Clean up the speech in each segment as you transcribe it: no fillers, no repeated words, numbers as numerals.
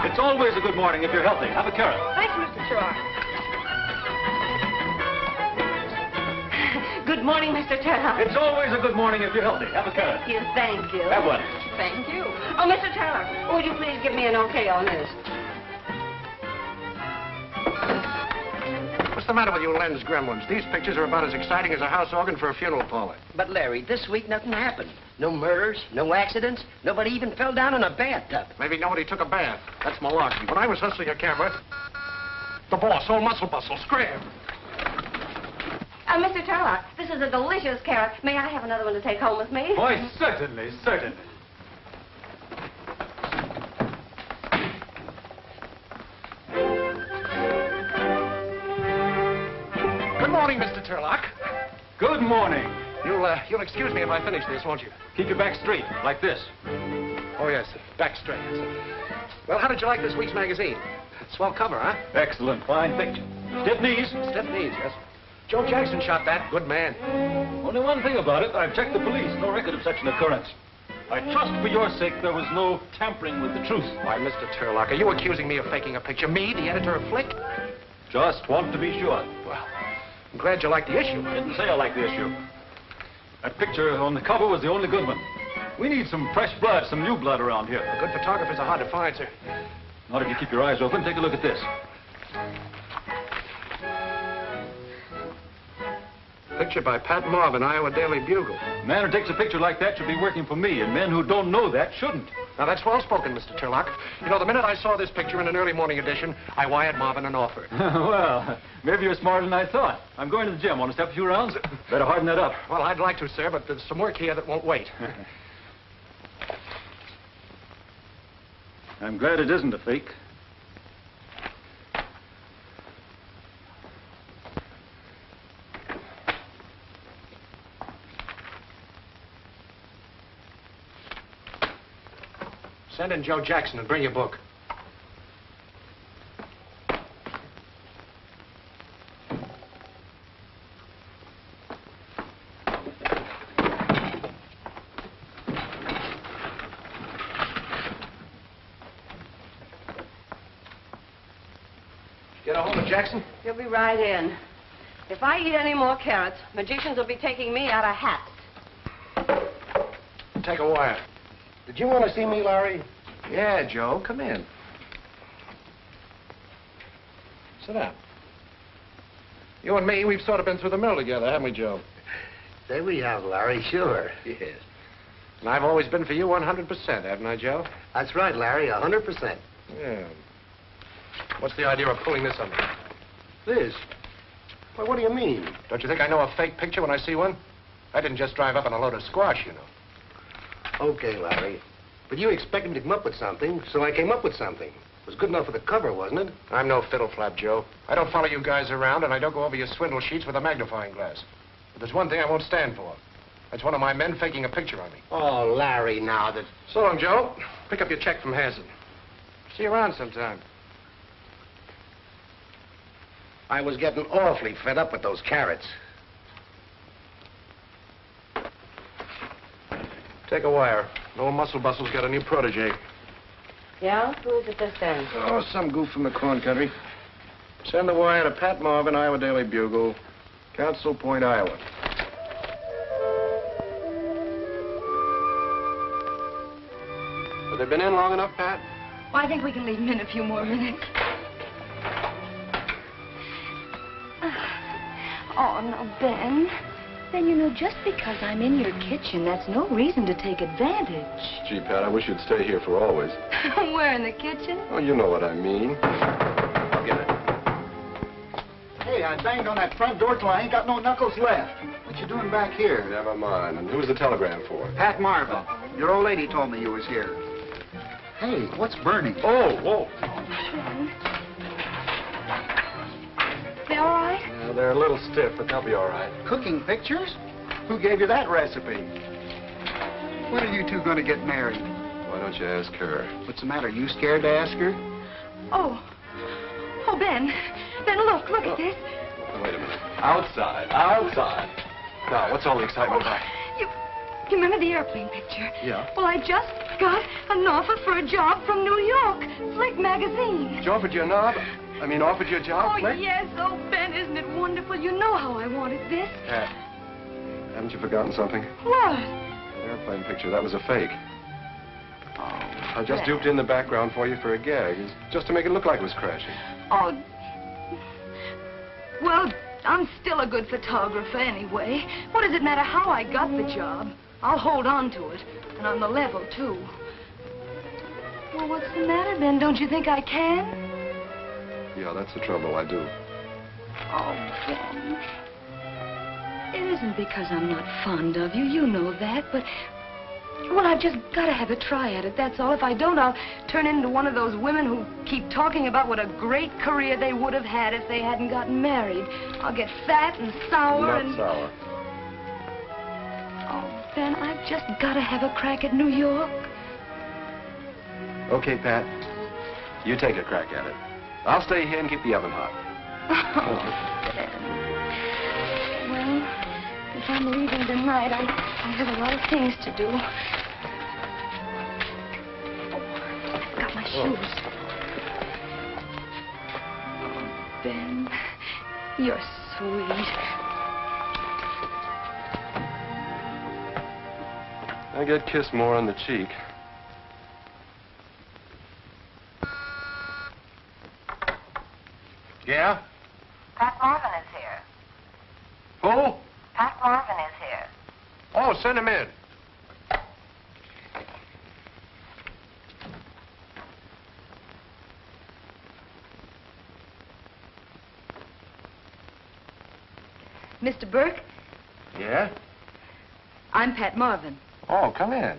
It's always a good morning if you're healthy. Have a carrot. Thanks, Mr. Turlock. Good morning, Mr. Turlock. It's always a good morning if you're healthy. Have a carrot. Thank you, thank you. Have one. Thank you. Oh, Mr. Turlock, would you please give me an okay on this? What's the matter with you lens gremlins? These pictures are about as exciting as a house organ for a funeral parlor. But, Larry, this week nothing happened. No murders, no accidents. Nobody even fell down in a bathtub. Maybe nobody took a bath. That's malarkey. When I was hustling a camera, the boss, old muscle bustle, scram. Mr. Turlock, this is a delicious carrot. May I have another one to take home with me? Why, certainly, certainly. Good morning, Mr. Turlock. Good morning. You'll excuse me if I finish this, won't you? Keep your back straight, like this. Oh, yes, back straight. Well, how did you like this week's magazine? Swell cover, huh? Excellent, fine picture. Stiff knees. Stiff knees, yes. Joe Jackson shot that. Good man. Only one thing about it, I've checked the police. No record of such an occurrence. I trust for your sake there was no tampering with the truth. Why, Mr. Turlock, are you accusing me of faking a picture? Me, the editor of Flick? Just want to be sure. Well, I'm glad you like the issue. I didn't say I like the issue. That picture on the cover was the only good one. We need some fresh blood, some new blood around here. Good photographers are hard to find, sir. Not if you keep your eyes open. Take a look at this. Picture by Pat Marvin, Iowa Daily Bugle. A man who takes a picture like that should be working for me, and men who don't know that shouldn't. Now, that's well spoken, Mr. Turlock. You know, the minute I saw this picture in an early morning edition, I wired Marvin an offer. Well, maybe you're smarter than I thought. I'm going to the gym. Want to step a few rounds? Better harden that up. Well, I'd like to, sir, but there's some work here that won't wait. I'm glad it isn't a fake. Send in Joe Jackson and bring your book. Get a hold of Jackson? He'll be right in. If I eat any more carrots, magicians will be taking me out of hats. Take a wire. Did you want to see me, Larry? Yeah, Joe, come in. Sit down. You and me, we've sort of been through the mill together, haven't we, Joe? Say we have, Larry, sure. Yes. And I've always been for you 100%, haven't I, Joe? That's right, Larry, 100%. Yeah. What's the idea of pulling this on me? This? Well, what do you mean? Don't you think I know a fake picture when I see one? I didn't just drive up on a load of squash, you know. Okay, Larry. But you expected me to come up with something, so I came up with something. It was good enough for the cover, wasn't it? I'm no fiddle flap, Joe. I don't follow you guys around, and I don't go over your swindle sheets with a magnifying glass. But there's one thing I won't stand for. That's one of my men faking a picture on me. Oh, Larry, now that... So long, Joe. Pick up your check from Hazard. See you around sometime. I was getting awfully fed up with those carrots. Take a wire. No muscle bustle's got a new protege. Yeah? Who is it this time? Oh, some goof from the corn country. Send the wire to Pat Marvin, Iowa Daily Bugle, Council Point, Iowa. Have they been in long enough, Pat? Well, I think we can leave him in a few more minutes. Oh, no, Ben. Ben, you know, just because I'm in your kitchen, that's no reason to take advantage. Gee, Pat, I wish you'd stay here for always. We're in the kitchen? Oh, you know what I mean. I'll get it. Hey, I banged on that front door till I ain't got no knuckles left. What you doing back here? Never mind. And who's the telegram for? Pat Marvin. Your old lady told me you was here. Hey, what's burning? Oh, whoa. They all right? Yeah, they're a little stiff, but they'll be all right. Cooking pictures? Who gave you that recipe? When are you two going to get married? Why don't you ask her? What's the matter? You scared to ask her? Oh. Oh, Ben. Ben, look at this. Wait a minute. Outside. Outside. Now, what's all the excitement about? You remember the airplane picture? Yeah. Well, I just got an offer for a job from New York. Flick magazine. She offered you a knob? I mean, offered you a job, Oh, Flick? yes. Oh, Ben, isn't it wonderful? You know how I wanted this. Pat, haven't you forgotten something? What? That airplane picture, that was a fake. Oh, I just Ben. duped in the background for you for a gag, just to make it look like it was crashing. Oh. Well, I'm still a good photographer anyway. What does it matter how I got the job? I'll hold on to it. And on the level, too. Well, what's the matter, Ben? Don't you think I can? Yeah, that's the trouble, I do. Oh, Ben. It isn't because I'm not fond of you. You know that, but... Well, I've just got to have a try at it, that's all. If I don't, I'll turn into one of those women who keep talking about what a great career they would have had if they hadn't gotten married. I'll get fat and sour Not and... sour. Oh, Ben, I've just got to have a crack at New York. Okay, Pat. You take a crack at it. I'll stay here and keep the oven hot. Oh, Ben. Well, if I'm leaving tonight, I have a lot of things to do. Oh, I've got my shoes. Oh, Ben, you're sweet. I get kissed more on the cheek. Yeah? Pat Marvin is here. Who? Pat Marvin is here. Oh, send him in. Mr. Burke, Yeah? I'm Pat Marvin. Oh, come in.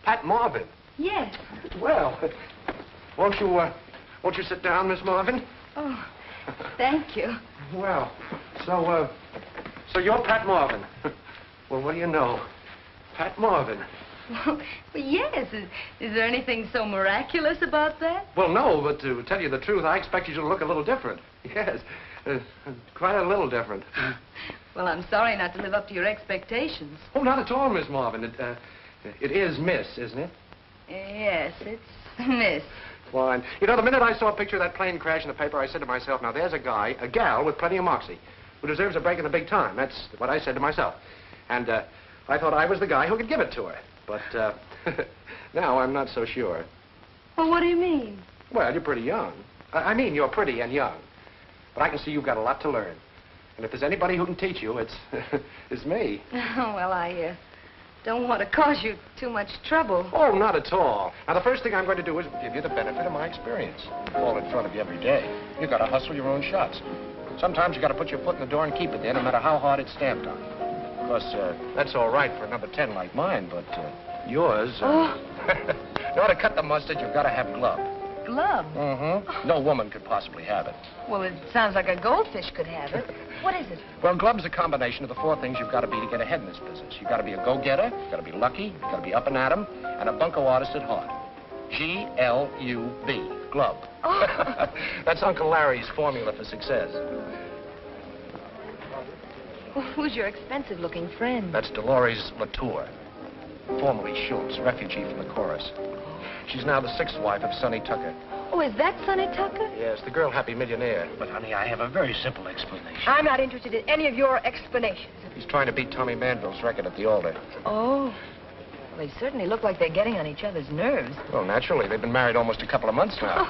Pat Marvin. Yes. Well, won't you sit down, Miss Marvin? Oh, thank you. Well, so you're Pat Marvin. Well, what do you know? Pat Marvin. Well, yes. Is there anything so miraculous about that? Well, no, but to tell you the truth, I expected you to look a little different. Yes, quite a little different. Well, I'm sorry not to live up to your expectations. Oh, not at all, Miss Marvin. It is Miss, isn't it? Yes, it's Miss. Fine. You know, the minute I saw a picture of that plane crash in the paper, I said to myself, now there's a gal with plenty of moxie who deserves a break in the big time. That's what I said to myself. And I thought I was the guy who could give it to her. But now I'm not so sure. Well, what do you mean? Well, you're pretty young. I mean, you're pretty and young. But I can see you've got a lot to learn. And if there's anybody who can teach you, it's me. Oh, well, I don't want to cause you too much trouble. Oh, not at all. Now, the first thing I'm going to do is give you the benefit of my experience. I fall in front of you every day. You got to hustle your own shots. Sometimes you got to put your foot in the door and keep it there, no matter how hard it's stamped on. Of course, that's all right for a number 10 like mine, but yours... Oh. In order to cut the mustard, you've got to have glove. Glove? Mm-hmm. No woman could possibly have it. Well, it sounds like a goldfish could have it. What is it? Well, glove's a combination of the four things you've got to be to get ahead in this business. You've got to be a go-getter, you've got to be lucky, you've got to be up and at 'em, and a bunco artist at heart. G-L-U-B, glove. Oh. That's Uncle Larry's formula for success. Well, who's your expensive-looking friend? That's Dolores Latour, formerly Schultz, refugee from the chorus. She's now the sixth wife of Sonny Tucker. Oh, is that Sonny Tucker? Yes, the girl happy millionaire. But, honey, I have a very simple explanation. I'm not interested in any of your explanations. He's trying to beat Tommy Manville's record at the altar. Oh. Well, they certainly look like they're getting on each other's nerves. Well, naturally. They've been married almost a couple of months now.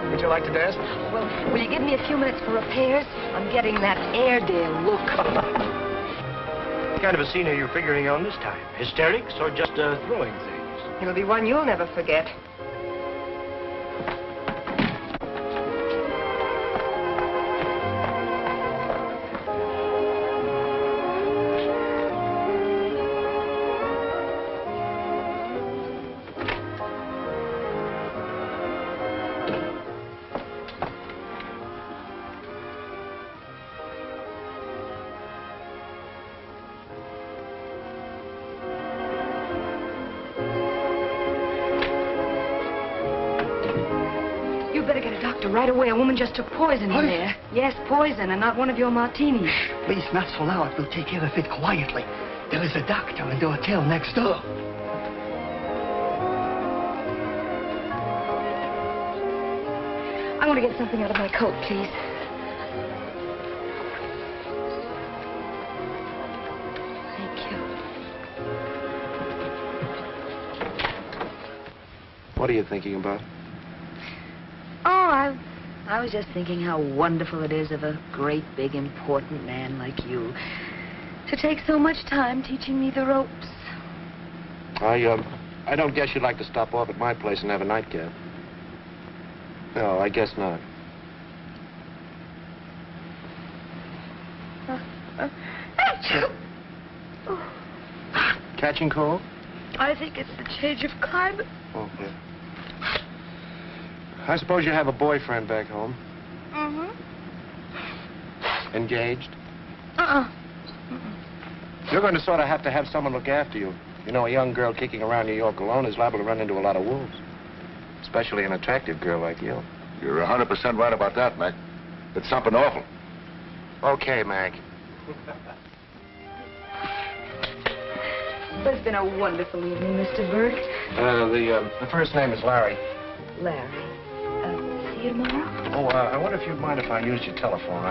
Would you like to dance? Well, will you give me a few minutes for repairs? I'm getting that Airedale look. What kind of a scene are you figuring on this time? Hysterics or just throwing things? It'll be one you'll never forget. right away. A woman just took poison in there. Yes, poison, and not one of your martinis. Please, not so loud. We'll take care of it quietly. There is a doctor in the hotel next door. I want to get something out of my coat, please. Thank you. What are you thinking about? Oh, I was just thinking how wonderful it is of a great, big, important man like you to take so much time teaching me the ropes. I don't guess you'd like to stop off at my place and have a nightcap. No, I guess not. Catching cold? I think it's the change of climate. Okay. I suppose you have a boyfriend back home. Mm-hmm. Engaged? Uh-uh. You're going to sort of have to have someone look after you. You know, a young girl kicking around New York alone is liable to run into a lot of wolves. Especially an attractive girl like you. You're 100% right about that, Mac. It's something awful. Okay, Mac. Well, it's been a wonderful evening, Mr. Berke. The first name is Larry. Larry. See you tomorrow? Oh, I wonder if you'd mind if I used your telephone.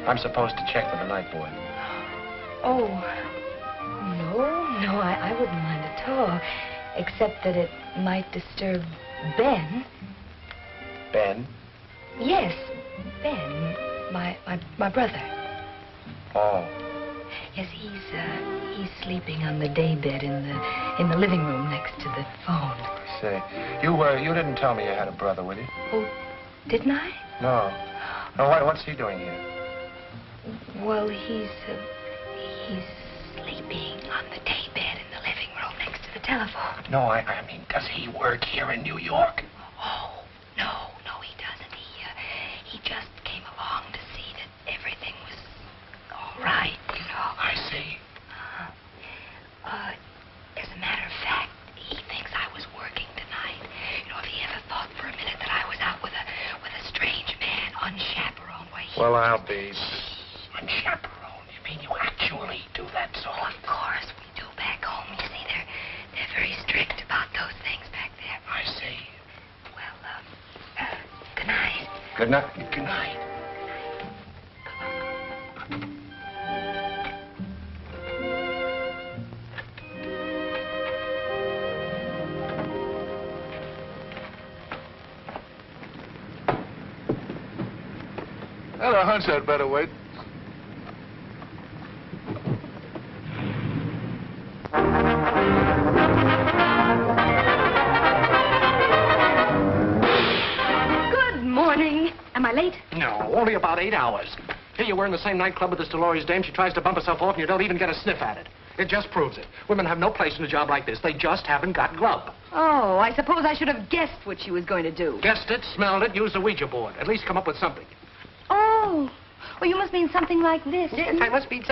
I'm supposed to check with the night boy. Oh, no, I wouldn't mind at all. Except that it might disturb Ben. Ben? Yes, Ben, my brother. Oh. Yes, he's sleeping on the daybed in the living room next to the phone. Say, you didn't tell me you had a brother with you. Oh, didn't I? No. No, what's he doing here? Well, he's sleeping on the daybed in the living room next to the telephone. No, I mean, does he work here in New York? Oh, no, he doesn't. He just came along to see that everything was all right, you know. I see. As a matter of fact, he thinks I was working tonight. You know, if he ever thought for a minute that I was out with a strange man, unchaperoned, why he... Well, I'll be... Unchaperoned? You mean you actually do that sort of... Of course we do back home. You see, they're very strict about those things back there. I see. Well, good night. Good night. Good night. Well, a hunch I'd better wait. Good morning. Am I late? No, only about 8 hours. Here you were in the same nightclub with this Dolores dame. She tries to bump herself off and you don't even get a sniff at it. It just proves it. Women have no place in a job like this. They just haven't got grub. Oh, I suppose I should have guessed what she was going to do. Guessed it, smelled it, used a Ouija board. At least come up with something. Oh, well, you must mean something like this. Yes, I must be...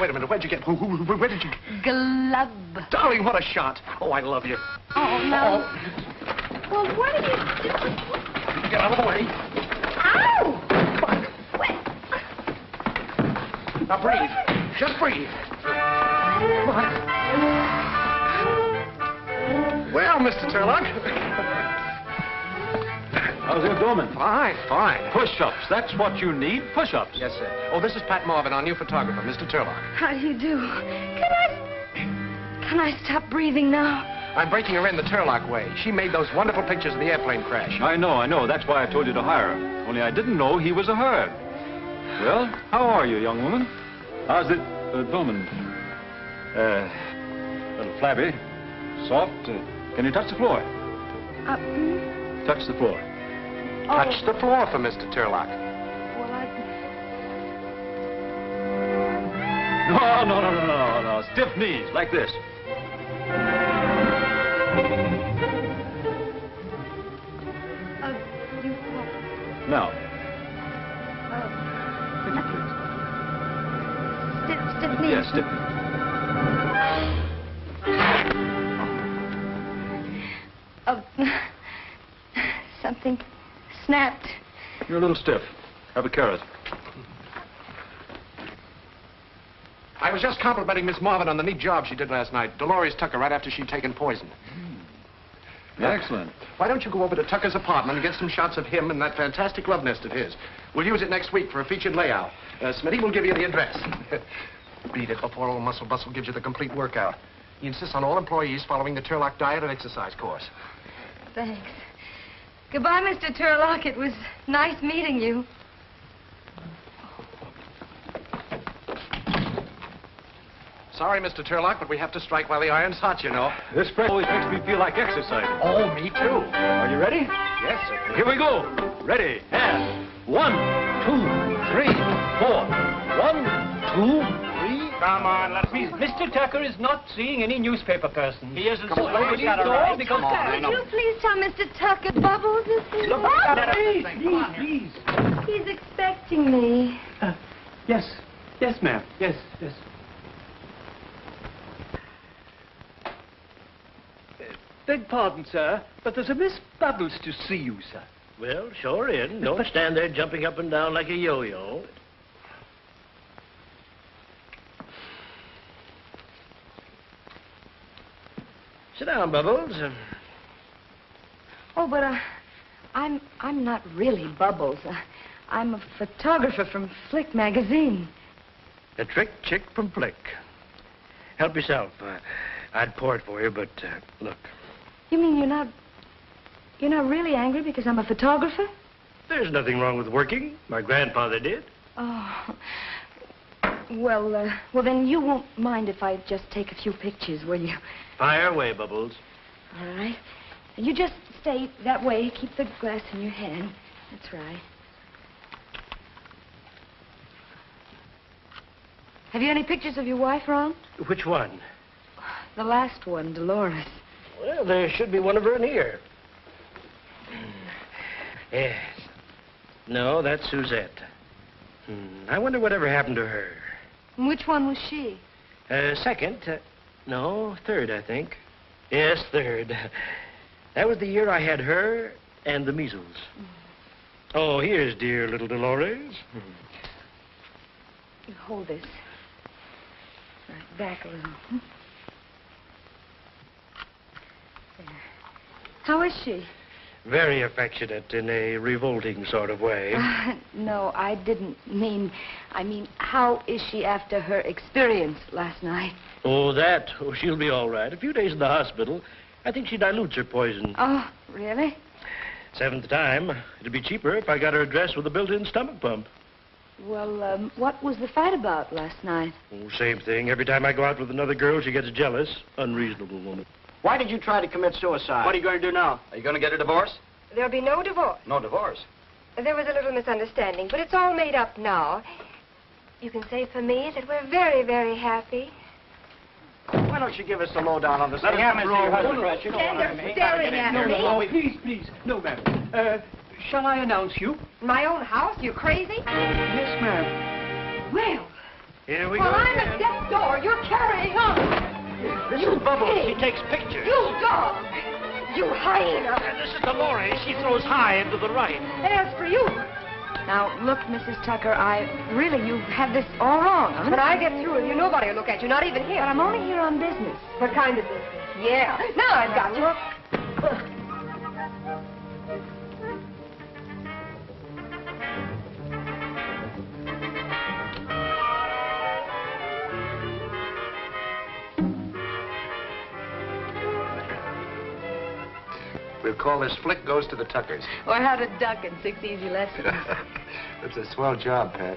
Wait a minute, where'd you get... Where did you... Glub. Darling, what a shot. Oh, I love you. Oh, no. Oh. Well, what are you doing? Get out of the way. Ow! Come on. Now breathe. Just breathe. Come on. Well, Mr. Turlock. How's it going? Fine, fine. Push-ups. That's what you need. Push-ups. Yes, sir. Oh, this is Pat Marvin, our new photographer, Mr. Turlock. How do you do? Can I stop breathing now? I'm breaking her in the Turlock way. She made those wonderful pictures of the airplane crash. I know. That's why I told you to hire her. Only I didn't know he was a her. Well, how are you, young woman? How's it, Bowman? A little flabby, soft. Can you touch the floor? Touch the floor. Touch the floor for Mr. Turlock. Well, No. Stiff knees, like this. you... Now. Stiff knees. Yes, stiff knees. snapped. You're a little stiff. Have a carrot. I was just complimenting Miss Marvin on the neat job she did last night. Dolores Tucker, right after she'd taken poison. Excellent. Why don't you go over to Tucker's apartment and get some shots of him and that fantastic love nest of his? We'll use it next week for a featured layout. Smitty will give you the address. Beat it before old Muscle Bustle gives you the complete workout. He insists on all employees following the Turlock diet and exercise course. Thanks. Goodbye, Mr. Turlock. It was nice meeting you. Sorry, Mr. Turlock, but we have to strike while the iron's hot, you know. This press always makes me feel like exercising. Oh, me too. Are you ready? Yes, sir. Here we go. Ready, and 1, 2, 3, 4. 1, 2, 3. Come on, let's be... Mr. Tucker is not seeing any newspaper person. He isn't Come on, slowly going because... Could you please tell Mr. Tucker Bubbles is here? Look, please. He's expecting me. Yes, ma'am. Yes. Beg pardon, sir, but there's a Miss Bubbles to see you, sir. Well, sure in. Don't stand there jumping up and down like a yo-yo. Sit down, Bubbles. Oh, but I'm not really Bubbles. I'm a photographer from Flick magazine. A trick chick from Flick. Help yourself. I'd pour it for you, but look. You mean you're not really angry because I'm a photographer? There's nothing wrong with working. My grandfather did. Oh. Well, then you won't mind if I just take a few pictures, will you? Fire away, Bubbles. All right. You just stay that way. Keep the glass in your hand. That's right. Have you any pictures of your wife, Ron? Which one? The last one, Dolores. Well, there should be one of her in here. Yes. No, that's Suzette. I wonder whatever happened to her. Which one was she? Second. No, third, I think. Yes, third. That was the year I had her and the measles. Oh, here's dear little Dolores. Hold this. Right, back a little. There. How is she? Very affectionate in a revolting sort of way. No, I didn't mean... I mean, how is she after her experience last night? Oh, that? Oh, she'll be all right. A few days in the hospital. I think she dilutes her poison. Oh, really? 7th time. It'd be cheaper if I got her a dress with a built-in stomach pump. Well, what was the fight about last night? Oh, same thing. Every time I go out with another girl, she gets jealous. Unreasonable woman. Why did you try to commit suicide? What are you going to do now? Are you going to get a divorce? There'll be no divorce. No divorce. There was a little misunderstanding, but it's all made up now. You can say for me that we're very, very happy. Why don't you give us the lowdown on this? Let him see your husband. You don't Stand want there him. staring at me. Please. No, ma'am. Shall I announce you? My own house? You crazy? Yes, ma'am. Well, Here we while go I'm again. at death's door, you're carrying on. This You is Bubbles. pig. She takes pictures. You dog. You hyena. And this is Dolores. She throws high into the right. As for you, Now, look, Mrs. Tucker, you have this all wrong. when I get through with you, nobody will look at you, not even here. But I'm only here on business. What kind of business? Yeah. Now I've got you. We'll call this Flick Goes to the Tuckers. Or how to duck in 6 easy lessons. It's a swell job, Pat.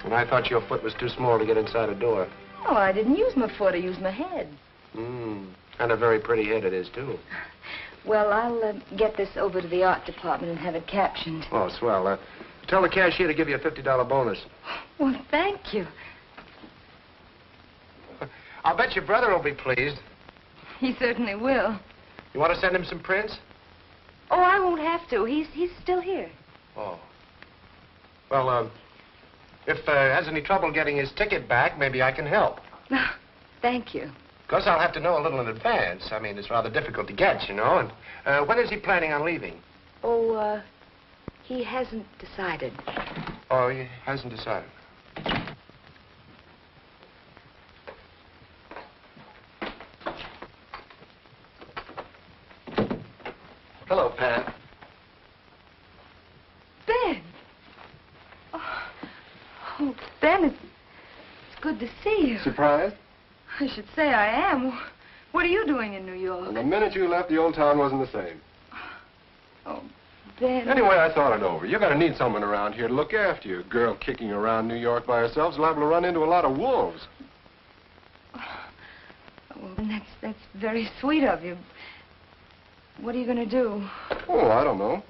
And I thought your foot was too small to get inside a door. Oh, I didn't use my foot, I used my head. And a very pretty head it is, too. Well, I'll get this over to the art department and have it captioned. Oh, swell. Tell the cashier to give you a $50 bonus. Well, thank you. I'll bet your brother will be pleased. He certainly will. You want to send him some prints? Oh, I won't have to. He's still here. Oh. Well, if has any trouble getting his ticket back, maybe I can help. Thank you. Of course, I'll have to know a little in advance. I mean, it's rather difficult to get, you know. And when is he planning on leaving? Oh, He hasn't decided. Oh, he hasn't decided. Hello, Pat. Ben! Oh, Ben, it's good to see you. Surprised? I should say I am. What are you doing in New York? And the minute you left, the old town wasn't the same. Oh, Ben. Anyway, I thought it over. You're going to need someone around here to look after you. A girl kicking around New York by herself is liable to run into a lot of wolves. Well, that's very sweet of you. What are you going to do? Oh, I don't know.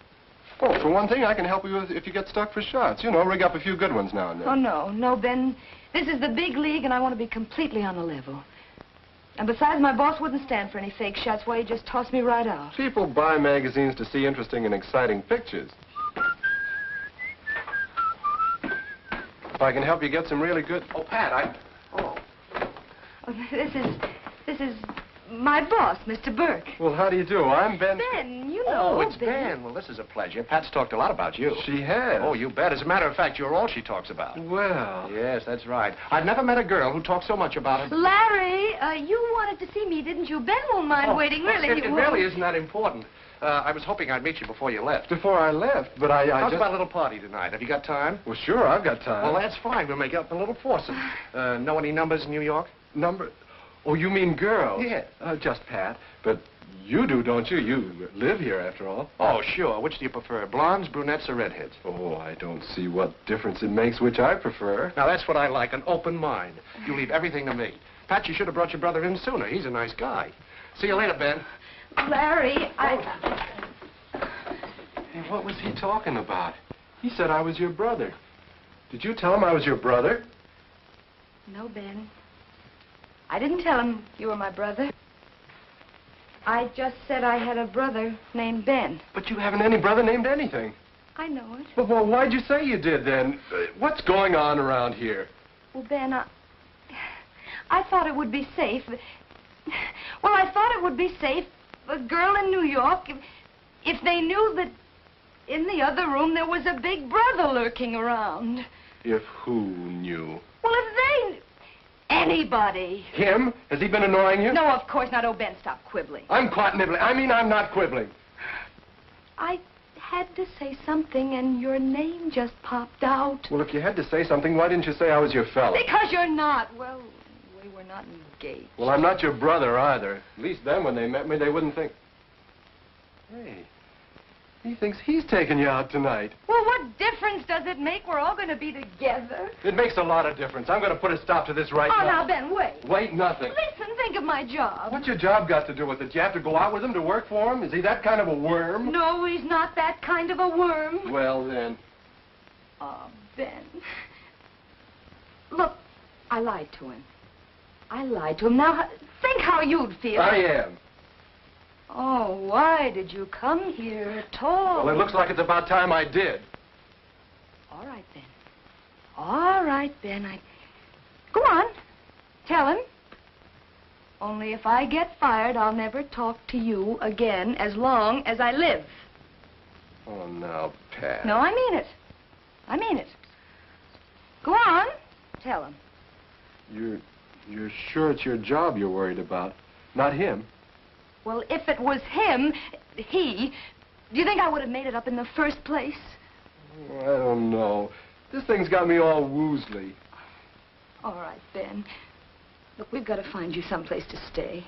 Oh, for one thing, I can help you if you get stuck for shots. You know, rig up a few good ones now and then. Oh, no, Ben. This is the big league, and I want to be completely on the level. And besides, my boss wouldn't stand for any fake shots. Why, he'd just toss me right out. People buy magazines to see interesting and exciting pictures. If I can help you get some really good... Oh, Pat, Oh, this is my boss, Mr. Berke. Well, how do you do? I'm Ben... Ben, you know. Oh, it's Ben. Well, this is a pleasure. Pat's talked a lot about you. She has. Oh, you bet. As a matter of fact, you're all she talks about. Well... Yes, that's right. I've never met a girl who talks so much about her. Larry, you wanted to see me, didn't you? Ben won't mind waiting, really. It really isn't that important. I was hoping I'd meet you before you left. Before I left, but I How's just... about a little party tonight? Have you got time? Well, sure, I've got time. Well, that's fine. We'll make up a little foursome. Know any numbers in New York? Number... Oh, you mean girls? Yeah. Just Pat. But you do, don't you? You live here, after all. Oh, sure. Which do you prefer, blondes, brunettes, or redheads? Oh, I don't see what difference it makes which I prefer. Now, that's what I like, an open mind. You leave everything to me. Pat, you should have brought your brother in sooner. He's a nice guy. See you later, Ben. Larry, Hey, what was he talking about? He said I was your brother. Did you tell him I was your brother? No, Ben. I didn't tell him you were my brother. I just said I had a brother named Ben. But you haven't any brother named anything. I know it. Well, why'd you say you did, then? What's going on around here? Well, Ben, I thought it would be safe. Well, I thought it would be safe, a girl in New York, if they knew that in the other room there was a big brother lurking around. If who knew? Well, if they... Anybody. Him? Has he been annoying you? No, of course not. Oh, Ben, stop quibbling. I'm quite nibbling. I mean, I'm not quibbling. I had to say something, and your name just popped out. Well, if you had to say something, why didn't you say I was your fella? Because you're not. Well, we were not engaged. Well, I'm not your brother either. At least then, when they met me, they wouldn't think... Hey, he thinks he's taking you out tonight. Well, what difference does it make? We're all going to be together. It makes a lot of difference. I'm going to put a stop to this right now. Oh, now, Ben, wait. Wait, nothing. Listen, think of my job. What's your job got to do with it? You have to go out with him to work for him? Is he that kind of a worm? No, he's not that kind of a worm. Well, then. Oh, Ben. Look, I lied to him. I lied to him. Now, think how you'd feel. I am. Oh, why did you come here at all? Well, it looks like it's about time I did. All right, Ben. All right, Ben. Go on. Tell him. Only if I get fired, I'll never talk to you again as long as I live. Oh, now, Pat. No, I mean it. I mean it. Go on. Tell him. You're sure it's your job you're worried about, not him? Well, if it was him, do you think I would have made it up in the first place? Oh, I don't know. This thing's got me all woozly. All right, Ben. Look, we've got to find you someplace to stay.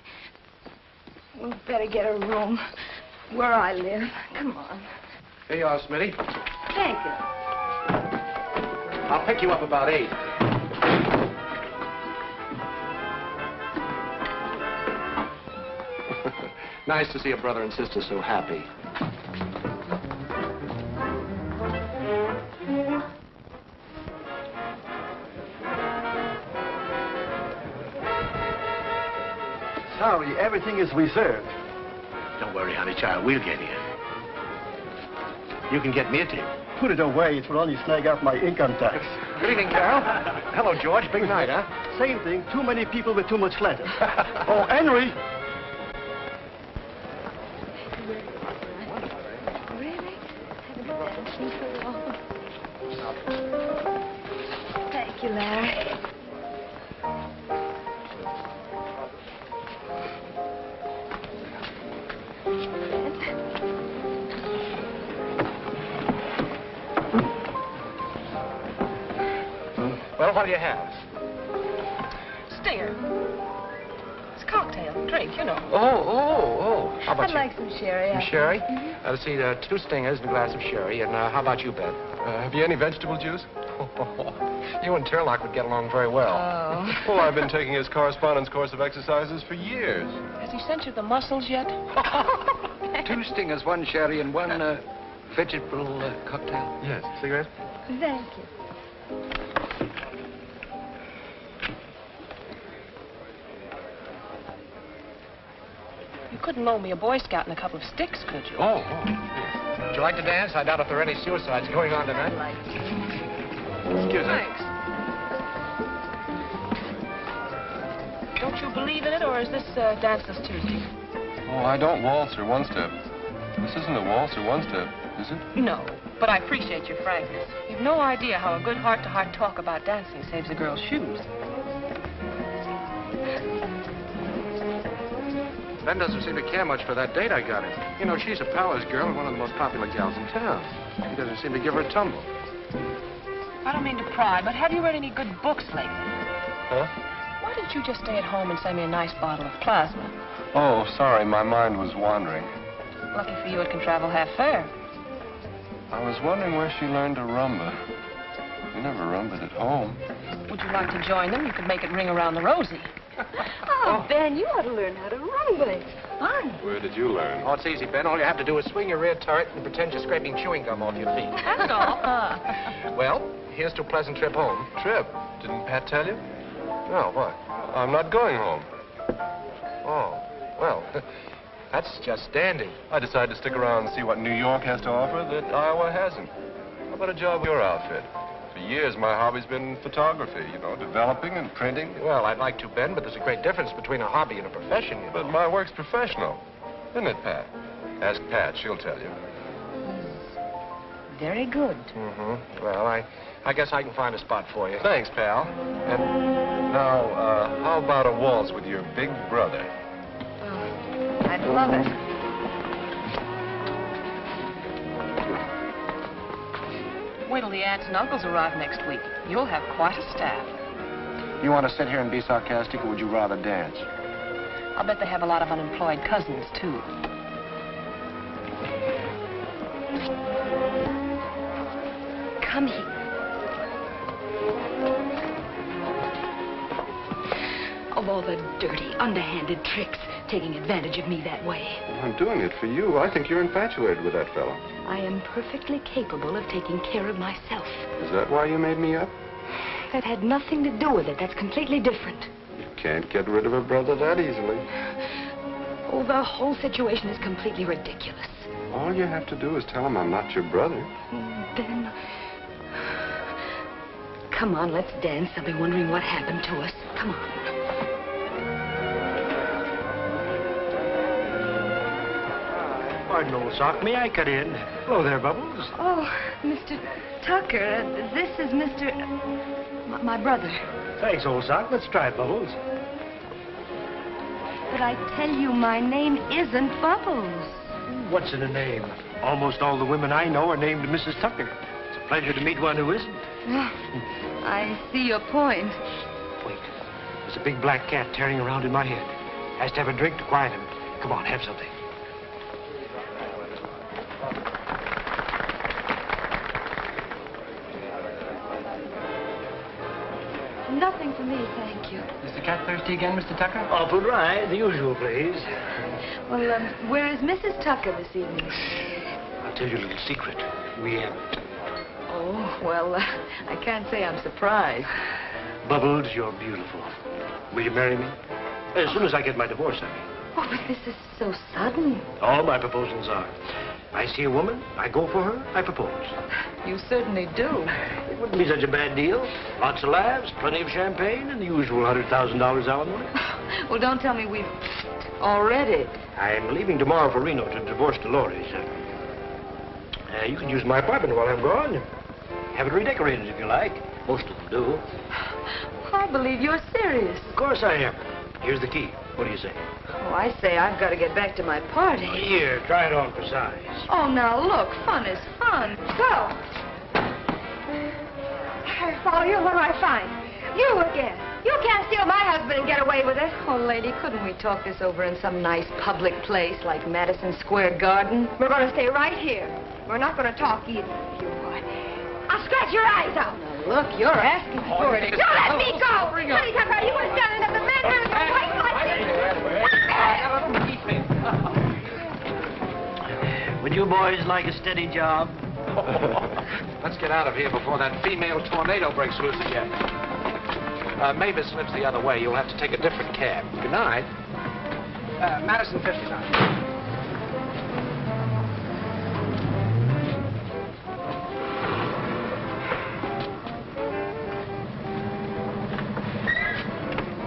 We'd better get a room where I live. Come on. Here you are, Smitty. Thank you. I'll pick you up about 8. Nice to see a brother and sister so happy. Sorry, everything is reserved. Don't worry, honey child. We'll get here. You can get me a tip. Put it away. It will only snag up my income tax. Good evening, Carol. Hello, George. Big night, huh? Same thing. Too many people with too much letters. Oh, Henry. Really? taking so long. Thank you, Larry. Well, what do you have? Stinger. It's a cocktail, drink, you know. Oh. How about I'd you? like some sherry. Some sherry? Let's see, 2 stingers and a glass of sherry. And how about you, Ben? Have you any vegetable juice? You and Turlock would get along very well. Oh. Oh, I've been taking his correspondence course of exercises for years. Has he sent you the muscles yet? 2 stingers, 1 sherry, and 1 vegetable cocktail. Yes. Cigarette? Thank you. You couldn't loan me a Boy Scout and a couple of sticks, could you? Oh. Would you like to dance? I doubt if there are any suicides going on tonight. Excuse me. Thanks. Don't you believe in it, or is this Danceless Tuesday? Oh, I don't waltz or one-step. This isn't a waltz or one-step, is it? No, but I appreciate your frankness. You've no idea how a good heart-to-heart talk about dancing saves a girl's shoes. Ben doesn't seem to care much for that date I got him. You know, she's a Powers girl and one of the most popular gals in town. He doesn't seem to give her a tumble. I don't mean to pry, but have you read any good books lately? Huh? Why didn't you just stay at home and send me a nice bottle of plasma? Oh, sorry, my mind was wandering. Lucky for you, it can travel half fare. I was wondering where she learned to rumba. We never rumbaed at home. Would you like to join them? You could make it ring around the rosy. Oh, Ben, you ought to learn how to rumba. It's fun. Where did you learn? Oh, it's easy, Ben. All you have to do is swing your rear turret and pretend you're scraping chewing gum off your feet. That's all. Well, here's to a pleasant trip home. Trip. Didn't Pat tell you? No, what? I'm not going home. Oh, well, that's just dandy. I decided to stick around and see what New York has to offer that Iowa hasn't. How about a job with your outfit? For years, my hobby's been photography, you know, developing and printing. Well, I'd like to, Ben, but there's a great difference between a hobby and a profession, you know. But my work's professional, isn't it, Pat? Ask Pat, she'll tell you. Very good. Mm-hmm. Well, I guess I can find a spot for you. Thanks, pal. And now, how about a waltz with your big brother? Oh, I'd love it. Wait till the aunts and uncles arrive next week. You'll have quite a staff. You want to sit here and be sarcastic, or would you rather dance? I'll bet they have a lot of unemployed cousins, too. Come here. Of all the dirty, underhanded tricks, taking advantage of me that way. I'm doing it for you. I think you're infatuated with that fellow. I am perfectly capable of taking care of myself. Is that why you made me up? That had nothing to do with it. That's completely different. You can't get rid of a brother that easily. Oh, the whole situation is completely ridiculous. All you have to do is tell him I'm not your brother. Ben, come on, let's dance. They'll be wondering what happened to us. Come on. Pardon, old sock. May I cut in? Hello there, Bubbles. Oh, Mr. Tucker, this is Mr. My brother. Thanks, old sock. Let's try it, Bubbles. But I tell you, my name isn't Bubbles. What's in a name? Almost all the women I know are named Mrs. Tucker. It's a pleasure to meet one who isn't. I see your point. Wait. There's a big black cat tearing around in my head. Has to have a drink to quiet him. Come on, have something. Nothing for me, thank you. Is the cat thirsty again, Mr. Tucker? Awful dry, the usual, please. Well, where is Mrs. Tucker this evening? I'll tell you a little secret. We haven't. Oh, well, I can't say I'm surprised. Bubbles, you're beautiful. Will you marry me? As soon as I get my divorce, I mean. Oh, but this is so sudden. All my proposals are. I see a woman, I go for her, I propose. You certainly do. It wouldn't be such a bad deal. Lots of laughs, plenty of champagne, and the usual $100,000 alimony. Well, don't tell me we've already. I'm leaving tomorrow for Reno to divorce Dolores. You can use my apartment while I'm gone. Have it redecorated if you like. Most of them do. I believe you're serious. Of course I am. Here's the key. What do you say? Oh, I say I've got to get back to my party. Here, try it on for size. Oh, now look, fun is fun. So, I follow you. What do I find? You again. You can't steal my husband and get away with it. Oh, lady, couldn't we talk this over in some nice public place like Madison Square Garden? We're going to stay right here. We're not going to talk either. You what? I'll scratch your eyes out. Now, look, you're asking for it. You let me go! Honey Tucker, you were standing up the man there with your white light. Would you boys like a steady job? Let's get out of here before that female tornado breaks loose again. Mavis lives the other way. You'll have to take a different cab. Good night. Madison 59.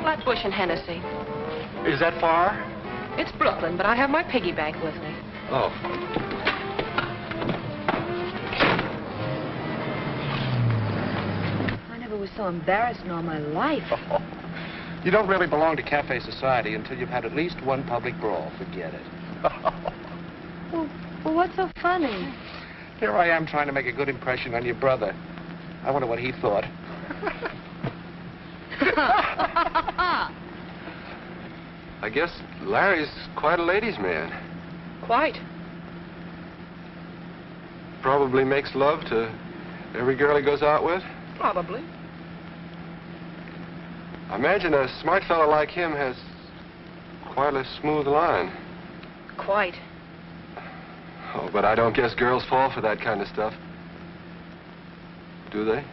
Flatbush and Hennessy. Is that far? It's Brooklyn, but I have my piggy bank with me. Oh. I never was so embarrassed in all my life. You don't really belong to cafe society until you've had at least one public brawl. Forget it. Well, what's so funny? Here I am trying to make a good impression on your brother. I wonder what he thought. I guess Larry's quite a ladies' man. Quite. Probably makes love to every girl he goes out with. Probably. I imagine a smart fellow like him has quite a smooth line. Quite. Oh, but I don't guess girls fall for that kind of stuff. Do they?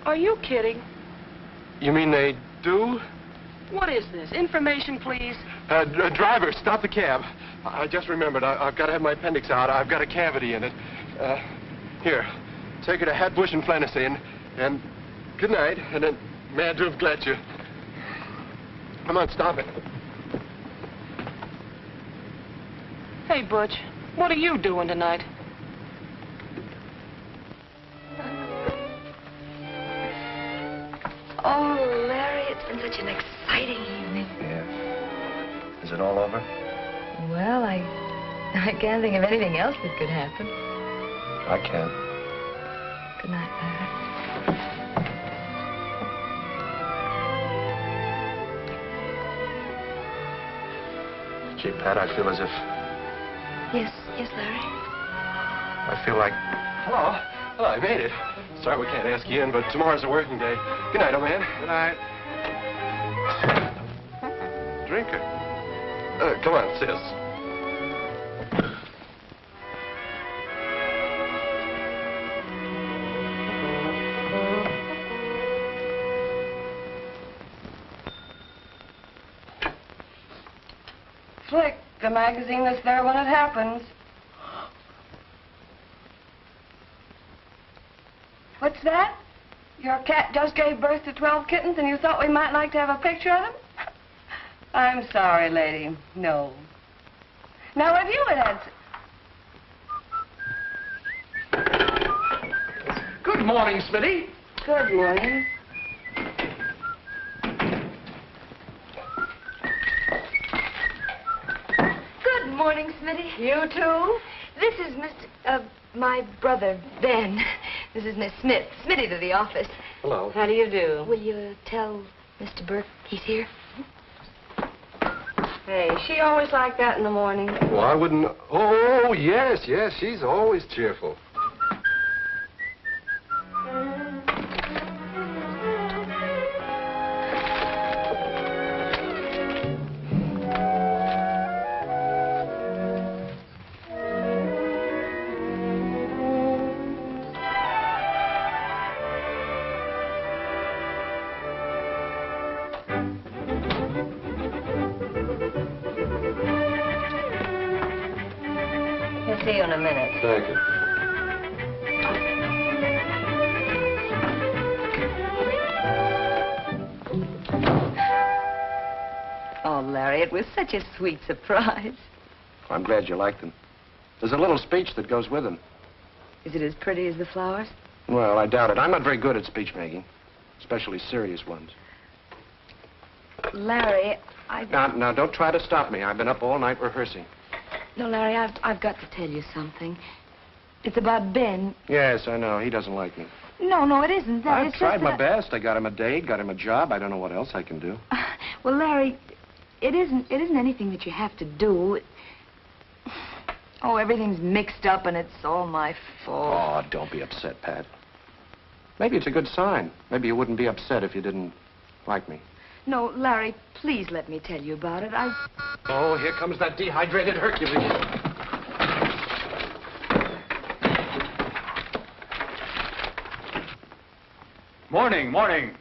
Are you kidding? You mean they do? What is this? Information, please. Driver, stop the cab. I just remembered. I've got to have my appendix out. I've got a cavity in it. Here, take her to Hatbush and Flannacy, and good night, and then mad to have got you. Come on, stop it. Hey, Butch, what are you doing tonight? Oh, Larry, it's been such an exciting evening. Yeah. Is it all over? Well, I can't think of anything else that could happen. I can. Good night, Larry. Gee, Pat, I feel as if... Yes, Larry. I feel like... Hello. Hello, I made it. Sorry we can't ask you in, but tomorrow's a working day. Good night, old man. Good night. Drinker. Come on, sis. Flick, the magazine that's there when it happens. What's that? Your cat just gave birth to 12 kittens and you thought we might like to have a picture of them? I'm sorry, lady. No. Now, if you had Good morning, Smitty. Good morning. Good morning, Smitty. You too? This is my brother, Ben. This is Miss Smith. Smitty to the office. Hello. How do you do? Will you tell Mr. Berke he's here? Hey, she always like that in the morning. Well, I wouldn't... Oh, yes, she's always cheerful. I'll see you in a minute. Thank you. Oh, Larry, it was such a sweet surprise. I'm glad you liked them. There's a little speech that goes with them. Is it as pretty as the flowers? Well, I doubt it. I'm not very good at speech making, especially serious ones. Larry, Now, don't try to stop me. I've been up all night rehearsing. No, Larry, I've got to tell you something. It's about Ben. Yes, I know. He doesn't like me. No, it isn't that. I've It's tried just my that best. I got him a date, got him a job. I don't know what else I can do. Well, Larry, it isn't anything that you have to do. Oh, everything's mixed up and it's all my fault. Oh, don't be upset, Pat. Maybe it's a good sign. Maybe you wouldn't be upset if you didn't like me. No, Larry, please let me tell you about it. Oh, here comes that dehydrated Hercules. Morning.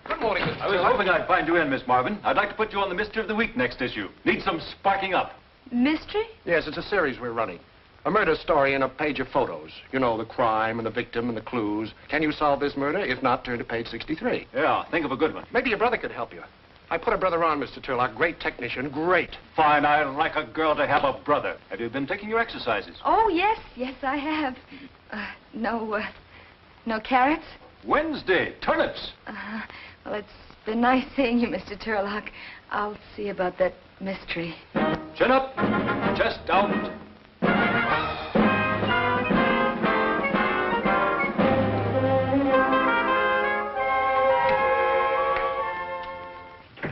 Good morning, Mr. I was hoping I'd find you in, Miss Marvin. I'd like to put you on the Mystery of the Week next issue. Need some sparking up. Mystery? Yes, it's a series we're running. A murder story and a page of photos. You know, the crime and the victim and the clues. Can you solve this murder? If not, turn to page 63. Yeah, think of a good one. Maybe your brother could help you. I put a brother on, Mr. Turlock. Great technician, great. Fine, I like a girl to have a brother. Have you been taking your exercises? Oh, yes, I have. No carrots? Wednesday, turnips. Well, it's been nice seeing you, Mr. Turlock. I'll see about that mystery. Chin up, chest out.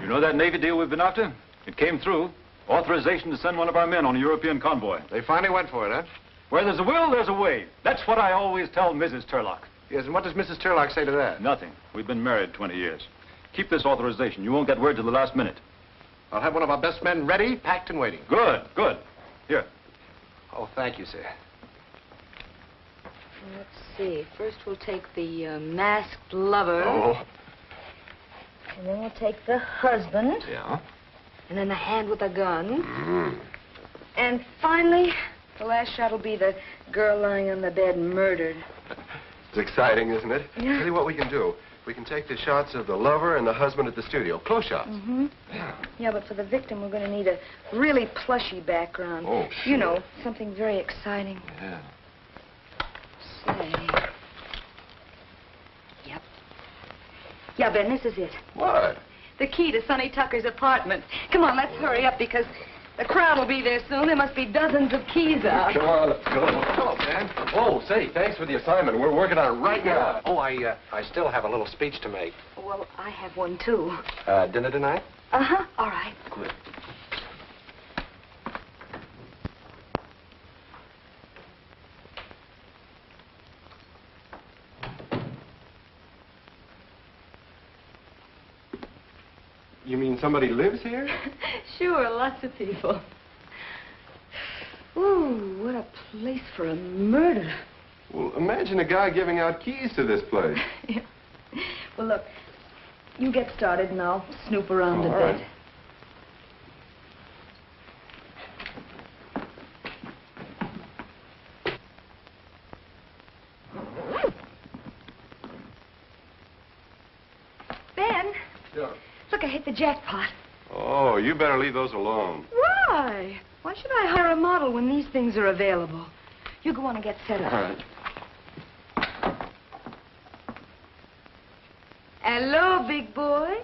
You know that Navy deal we've been after? It came through. Authorization to send one of our men on a European convoy. They finally went for it, huh? Where there's a will, there's a way. That's what I always tell Mrs. Turlock. Yes, and what does Mrs. Turlock say to that? Nothing. We've been married 20 years. Keep this authorization. You won't get word till the last minute. I'll have one of our best men ready, packed, and waiting. Good. Here. Oh, thank you, sir. Let's see. First we'll take the masked lover. Oh. And then we'll take the husband. Yeah? And then the hand with a gun. Mm. And finally, the last shot will be the girl lying on the bed murdered. It's exciting, isn't it? Yeah. Tell you what we can do. We can take the shots of the lover and the husband at the studio. Close shots. Mm-hmm. Yeah. Yeah, but for the victim, we're going to need a really plushy background. Oh, sure. You know, something very exciting. Yeah. Say. Yep. Yeah, Ben, this is it. What? The key to Sonny Tucker's apartment. Come on, let's hurry up because the crowd will be there soon. There must be dozens of keys out. Come on, let's go. Hello, Dan. Oh, say, thanks for the assignment. We're working on it right now. Oh, I still have a little speech to make. Well, I have one, too. Dinner tonight? Uh-huh. All right. Good. You mean somebody lives here? Sure, lots of people. Ooh, what a place for a murder. Well, imagine a guy giving out keys to this place. Yeah. Well, look, you get started and I'll snoop around a All right. bit. Ben, Yeah. look, I hit the jackpot. Oh, you better leave those alone. Why? Why should I hire a model when these things are available? You go on and get set up. All right. Hello, big boy.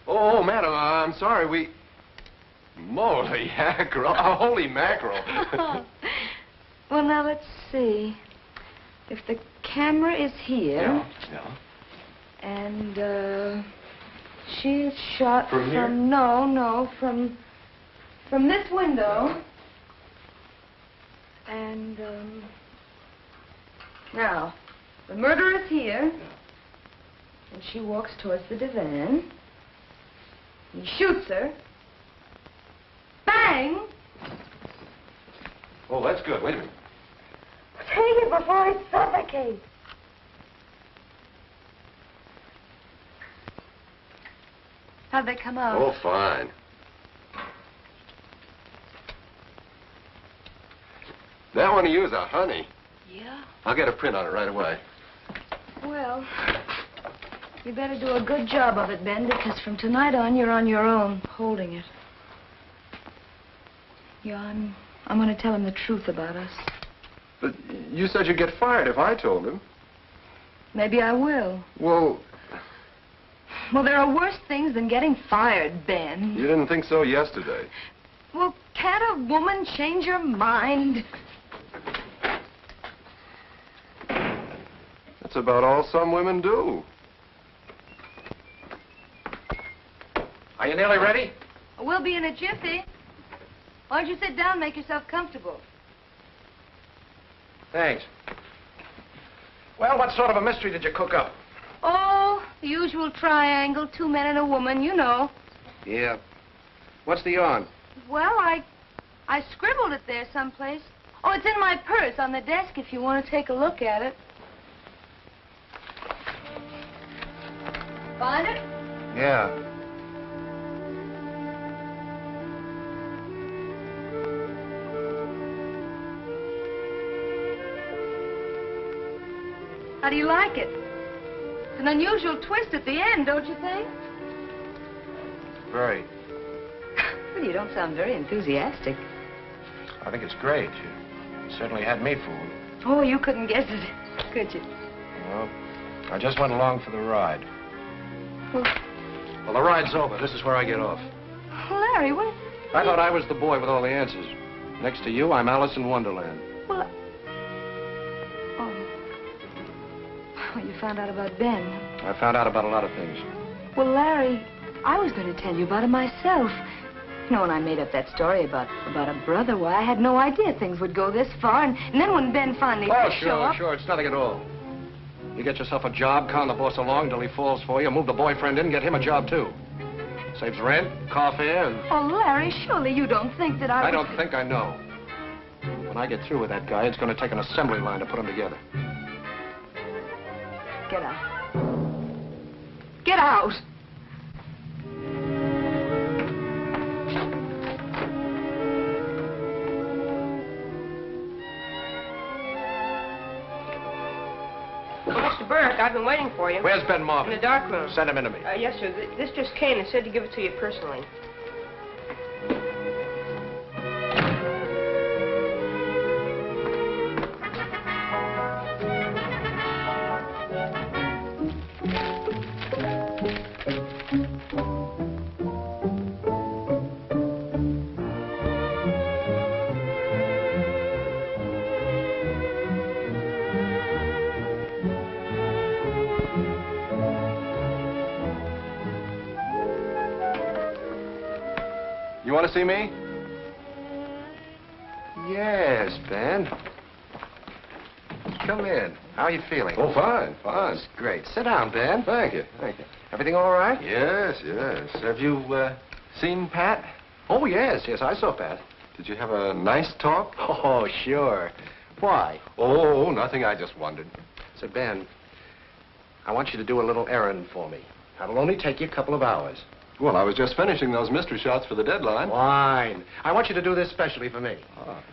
Oh, madam, I'm sorry, we... Moly mackerel. Holy mackerel. Well, now, let's see. If the camera is here... Yeah. And, she's shot From here? No, from this window. And, now, the murderer's here. And she walks towards the divan. He shoots her. Bang! Oh, that's good. Wait a minute. Take it before I suffocate. How'd they come out? Oh, fine. That one of you is a honey. Yeah? I'll get a print on it right away. Well, you better do a good job of it, Ben, because from tonight on, you're on your own, holding it. Yeah, I'm going to tell him the truth about us. But you said you'd get fired if I told him. Maybe I will. Well, Well, there are worse things than getting fired, Ben. you didn't think so yesterday. Well, can't a woman change her mind? That's about all some women do. Are you nearly ready? We'll be in a jiffy. Why don't you sit down and make yourself comfortable? Thanks. Well, what sort of a mystery did you cook up? Oh, the usual triangle, 2 men and a woman, you know. Yeah. What's the yarn? Well, I scribbled it there someplace. Oh, it's in my purse on the desk if you want to take a look at it. Find it? Yeah. How do you like it? It's an unusual twist at the end, don't you think? Very. Well, you don't sound very enthusiastic. I think it's great. You certainly had me fooled. Oh, you couldn't guess it, could you? No. I just went along for the ride. Well, Well, the ride's over. This is where I get off. Larry, what? I thought I was the boy with all the answers. Next to you, I'm Alice in Wonderland. Well, oh, you found out about Ben. I found out about a lot of things. Well, Larry, I was going to tell you about it myself. You know, when I made up that story about a brother, why, I had no idea things would go this far. And then when Ben finally did show up... Sure. It's nothing at all. You get yourself a job, con the boss along till he falls for you, move the boyfriend in, get him a job, too. Saves rent, car fare, and... Oh, Larry, surely you don't think that I don't think I know. When I get through with that guy, it's going to take an assembly line to put him together. Get out. Get out! Well, Mr. Berke, I've been waiting for you. Where's Ben Marvin? In the dark room. Send him in to me. Yes, sir. This just came and said to give it to you personally. You want to see me? Yes, Ben. Come in. How are you feeling? Oh, fine. That's great. Sit down, Ben. Thank you. Everything all right? Yes. Have you seen Pat? Oh, yes, I saw Pat. Did you have a nice talk? Oh, sure. Why? Oh, nothing. I just wondered. Say, Ben, I want you to do a little errand for me. That'll only take you a couple of hours. Well, I was just finishing those mystery shots for the deadline. Fine. I want you to do this specially for me.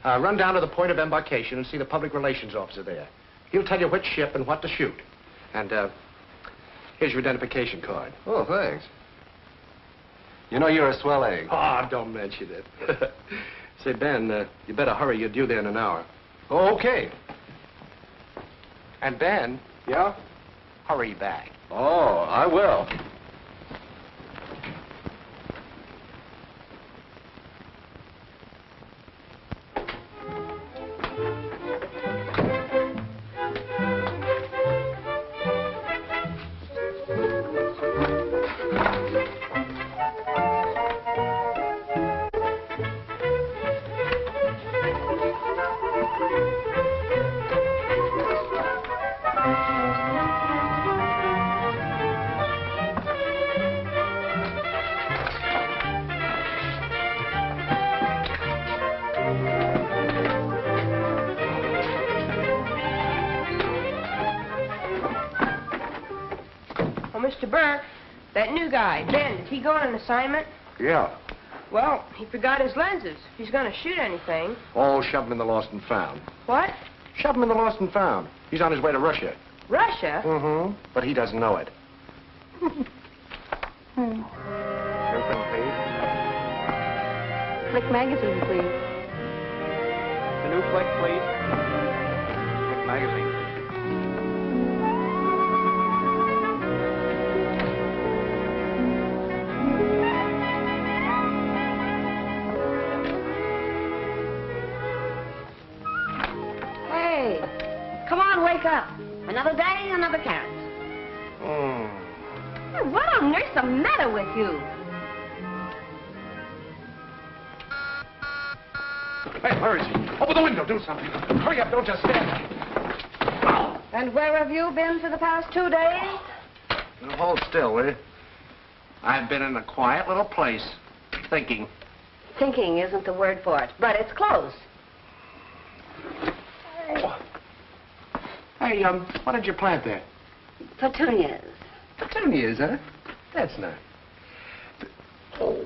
Run down to the point of embarkation and see the public relations officer there. He'll tell you which ship and what to shoot. And, here's your identification card. Oh, thanks. You know, you're a swell egg. Oh, don't mention it. Say, Ben, you better hurry. You're due there in an hour. Oh, okay. And, Ben. Yeah? Hurry back. Oh, I will. Mr. Berke, that new guy, Ben, did he go on an assignment? Yeah. Well, he forgot his lenses. If he's going to shoot anything. Oh, shove him in the lost and found. What? Shove him in the lost and found. He's on his way to Russia. Russia? Mm-hmm. But he doesn't know it. Open, please. Flick magazine, please. The new flick, please. magazine. Hey, come on, wake up. Another day, another carrot. What on earth's the matter with you? Hey, where is he? Open the window, do something. Hurry up, don't just stand there. And where have you been for the past 2 days? Now, hold still, will you? I've been in a quiet little place, thinking. Thinking isn't the word for it, but it's close. Hey, what did you plant there? Petunias. Petunias, huh? That's nice. Oh.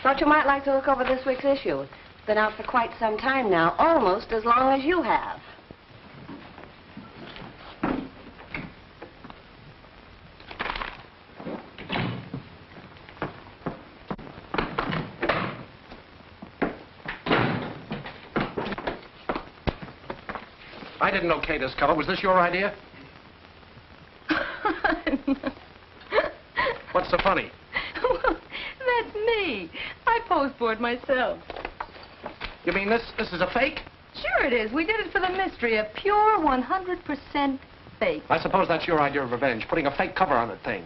Thought you might like to look over this week's issue. It's been out for quite some time now, almost as long as you have. I didn't okay this cover. Was this your idea? What's so funny? Well, that's me. I posed for it myself. You mean this is a fake? Sure it is. We did it for the mystery. A pure 100% fake. I suppose that's your idea of revenge, putting a fake cover on that thing.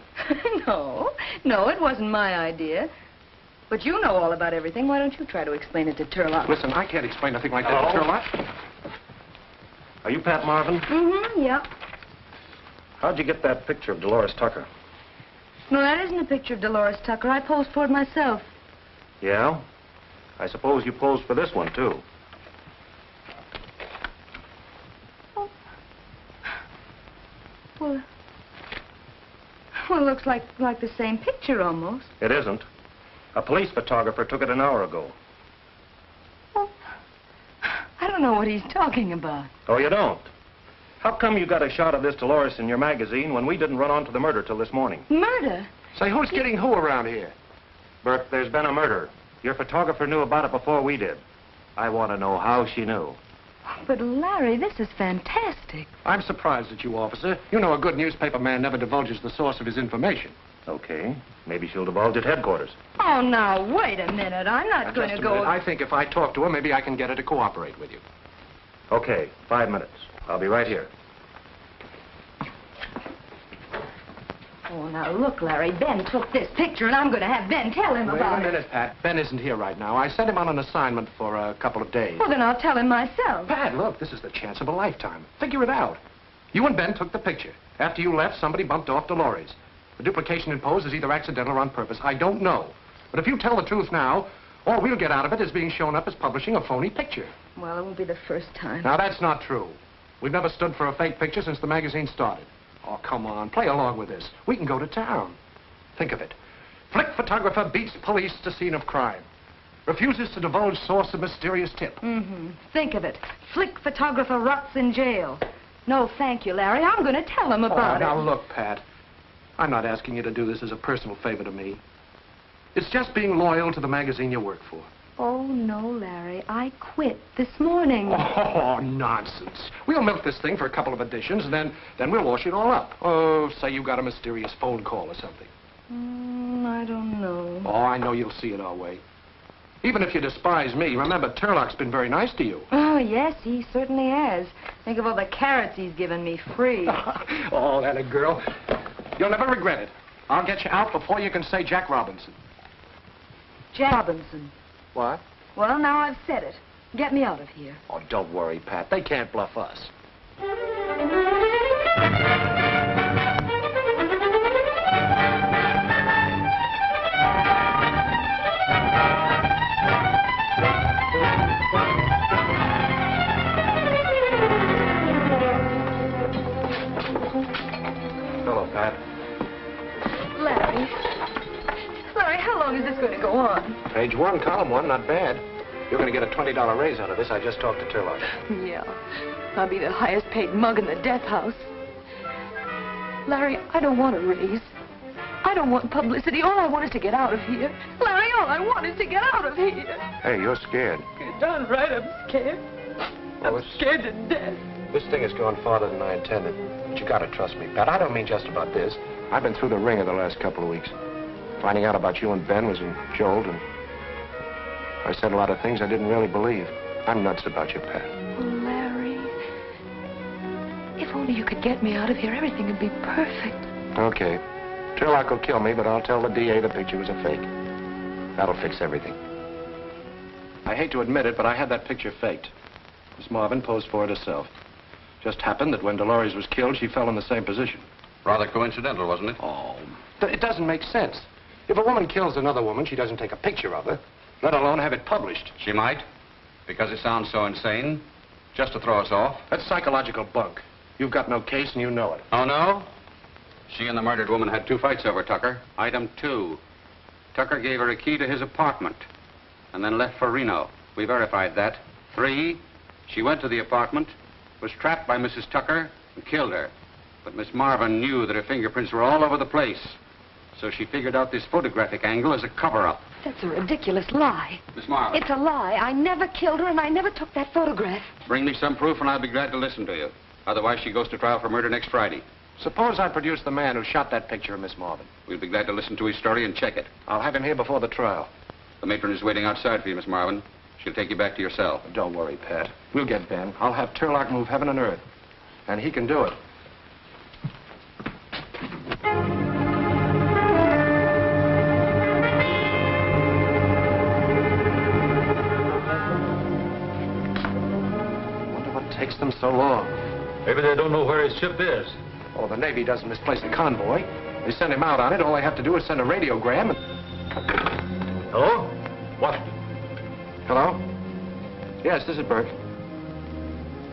No, it wasn't my idea. But you know all about everything. Why don't you try to explain it to Turlock? Listen, I can't explain a thing like that to Turlock. Are you Pat Marvin? Mm-hmm, yep. How'd you get that picture of Dolores Tucker? No, that isn't a picture of Dolores Tucker. I posed for it myself. Yeah? I suppose you posed for this one, too. Oh. Well, it looks like the same picture, almost. It isn't. A police photographer took it an hour ago. Oh, I don't know what he's talking about. Oh, you don't? How come you got a shot of this Dolores in your magazine when we didn't run onto the murder till this morning? Murder? Say, who's getting who around here? Burke, there's been a murder. Your photographer knew about it before we did. I want to know how she knew. But, Larry, this is fantastic. I'm surprised at you, officer. You know a good newspaper man never divulges the source of his information. Okay. Maybe she'll divulge at headquarters. Oh, now, wait a minute. I'm not going to go... I think if I talk to her, maybe I can get her to cooperate with you. Okay, 5 minutes. I'll be right here. Oh, now, look, Larry. Ben took this picture, and I'm going to have Ben tell him about it. Wait a minute, Pat. Ben isn't here right now. I sent him on an assignment for a couple of days. Well, then I'll tell him myself. Pat, look, this is the chance of a lifetime. Figure it out. You and Ben took the picture. After you left, somebody bumped off Dolores. The duplication in pose is either accidental or on purpose. I don't know. But if you tell the truth now, all we'll get out of it is being shown up as publishing a phony picture. Well, it won't be the first time. Now, that's not true. We've never stood for a fake picture since the magazine started. Oh, come on. Play along with this. We can go to town. Think of it. Flick photographer beats police to scene of crime. Refuses to divulge source of mysterious tip. Mm-hmm. Think of it. Flick photographer rots in jail. No, thank you, Larry. I'm going to tell him about it. Now, look, Pat. I'm not asking you to do this as a personal favor to me. It's just being loyal to the magazine you work for. Oh, no, Larry. I quit this morning. Oh, nonsense. We'll milk this thing for a couple of editions, and then we'll wash it all up. Oh, say you got a mysterious phone call or something. I don't know. Oh, I know you'll see it our way. Even if you despise me, remember, Turlock's been very nice to you. Oh, yes, he certainly has. Think of all the carrots he's given me free. Oh, that a girl. You'll never regret it. I'll get you out before you can say Jack Robinson. Jack Robinson. What? Well, now I've said it. Get me out of here. Oh, don't worry, Pat. They can't bluff us. Hello, Pat. Larry, how long is this going to go on? Page 1, column 1, not bad. You're going to get a $20 raise out of this. I just talked to Turlock. Yeah. I'll be the highest paid mug in the death house. Larry, I don't want a raise. I don't want publicity. All I want is to get out of here. Larry, all I want is to get out of here. Hey, you're scared. You're darn right I'm scared. I'm scared to death. This thing has gone farther than I intended. But you gotta trust me, Pat. I don't mean just about this. I've been through the ringer the last couple of weeks. Finding out about you and Ben was a jolt, and I said a lot of things I didn't really believe. I'm nuts about you, Pat. Oh, Larry. If only you could get me out of here, everything would be perfect. Okay. Turlock will kill me, but I'll tell the DA the picture was a fake. That'll fix everything. I hate to admit it, but I had that picture faked. Miss Marvin posed for it herself. Just happened that when Dolores was killed, she fell in the same position. Rather coincidental, wasn't it? Oh, it doesn't make sense. If a woman kills another woman, she doesn't take a picture of her, let alone have it published. She might, because it sounds so insane, just to throw us off. That's psychological bunk. You've got no case and you know it. Oh, no? She and the murdered woman had 2 fights over Tucker. Item 2. Tucker gave her a key to his apartment and then left for Reno. We verified that. 3. She went to the apartment, was trapped by Mrs. Tucker, and killed her. But Miss Marvin knew that her fingerprints were all over the place. So she figured out this photographic angle as a cover-up. That's a ridiculous lie. Miss Marvin. It's a lie. I never killed her, and I never took that photograph. Bring me some proof, and I'll be glad to listen to you. Otherwise, she goes to trial for murder next Friday. Suppose I produce the man who shot that picture of Miss Marvin. We'll be glad to listen to his story and check it. I'll have him here before the trial. The matron is waiting outside for you, Miss Marvin. She'll take you back to your cell. Don't worry, Pat. We'll get Ben. I'll have Turlock move heaven and earth. And he can do it. Wonder what takes them so long. Maybe they don't know where his ship is. Oh, the Navy doesn't misplace a convoy. They send him out on it. All they have to do is send a radiogram and... Hello? What? Hello? Yes, this is Berke.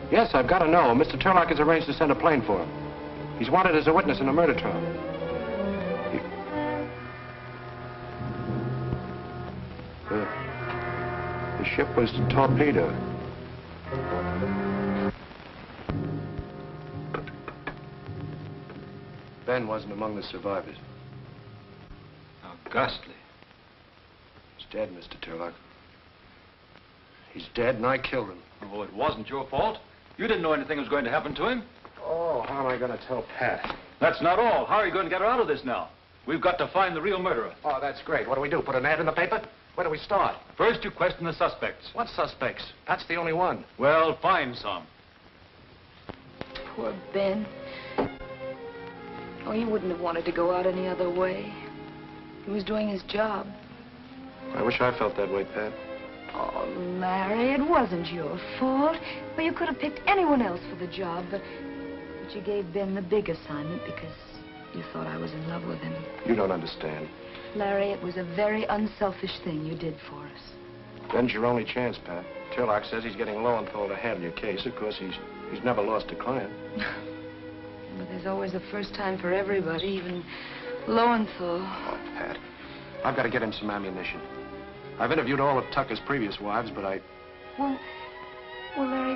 Yes, I've got to know. Mr. Turlock has arranged to send a plane for him. He's wanted as a witness in a murder trial. The ship was torpedoed. Ben wasn't among the survivors. How ghastly. He's dead, Mr. Turlock. He's dead, and I killed him. Oh, it wasn't your fault. You didn't know anything was going to happen to him. Oh, how am I going to tell Pat? That's not all. How are you going to get her out of this now? We've got to find the real murderer. Oh, that's great. What do we do? Put an ad in the paper? Where do we start? First, you question the suspects. What suspects? Pat's the only one. Well, find some. Poor Ben. Oh, he wouldn't have wanted to go out any other way. He was doing his job. I wish I felt that way, Pat. Oh, Larry, it wasn't your fault. Well, you could have picked anyone else for the job, but you gave Ben the big assignment because you thought I was in love with him. You don't understand. Larry, it was a very unselfish thing you did for us. Ben's your only chance, Pat. Turlock says he's getting Lowenthal to handle your case. Of course, he's never lost a client. But there's always a first time for everybody, even Lowenthal. Oh, Pat, I've got to get him some ammunition. I've interviewed all of Tucker's previous wives, but Well, Larry,